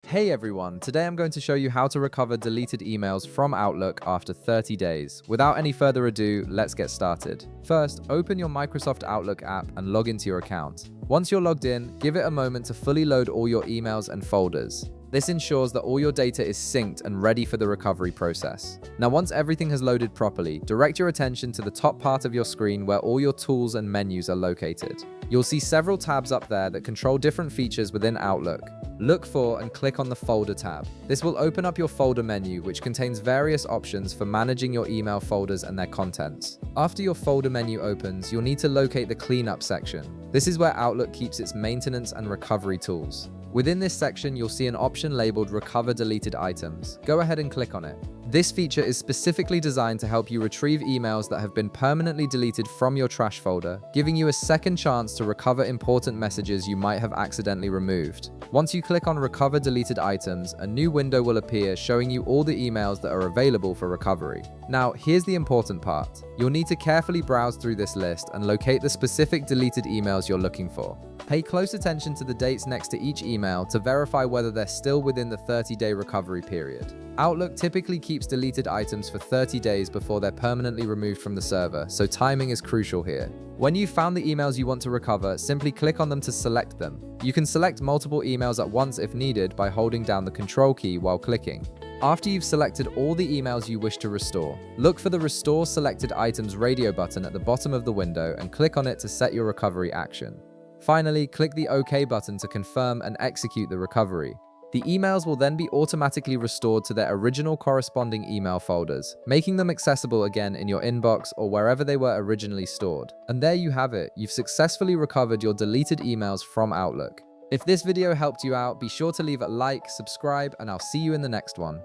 Hey everyone, today I'm going to show you how to recover deleted emails from Outlook after 30 days. Without any further ado, let's get started. First, open your Microsoft Outlook app and log into your account. Once you're logged in, give it a moment to fully load all your emails and folders. This ensures that all your data is synced and ready for the recovery process. Now, once everything has loaded properly, direct your attention to the top part of your screen where all your tools and menus are located. You'll see several tabs up there that control different features within Outlook. Look for and click on the Folder tab. This will open up your folder menu, which contains various options for managing your email folders and their contents. After your folder menu opens, you'll need to locate the Cleanup section. This is where Outlook keeps its maintenance and recovery tools. Within this section, you'll see an option labeled Recover Deleted Items. Go ahead and click on it. This feature is specifically designed to help you retrieve emails that have been permanently deleted from your trash folder, giving you a second chance to recover important messages you might have accidentally removed. Once you click on Recover Deleted Items, a new window will appear showing you all the emails that are available for recovery. Now, here's the important part. You'll need to carefully browse through this list and locate the specific deleted emails you're looking for. Pay close attention to the dates next to each email to verify whether they're still within the 30-day recovery period. Outlook typically keeps deleted items for 30 days before they're permanently removed from the server, so timing is crucial here. When you've found the emails you want to recover, simply click on them to select them. You can select multiple emails at once if needed by holding down the Control key while clicking. After you've selected all the emails you wish to restore, look for the Restore Selected Items radio button at the bottom of the window and click on it to set your recovery action. Finally, click the OK button to confirm and execute the recovery. The emails will then be automatically restored to their original corresponding email folders, making them accessible again in your inbox or wherever they were originally stored. And there you have it, you've successfully recovered your deleted emails from Outlook. If this video helped you out, be sure to leave a like, subscribe, and I'll see you in the next one.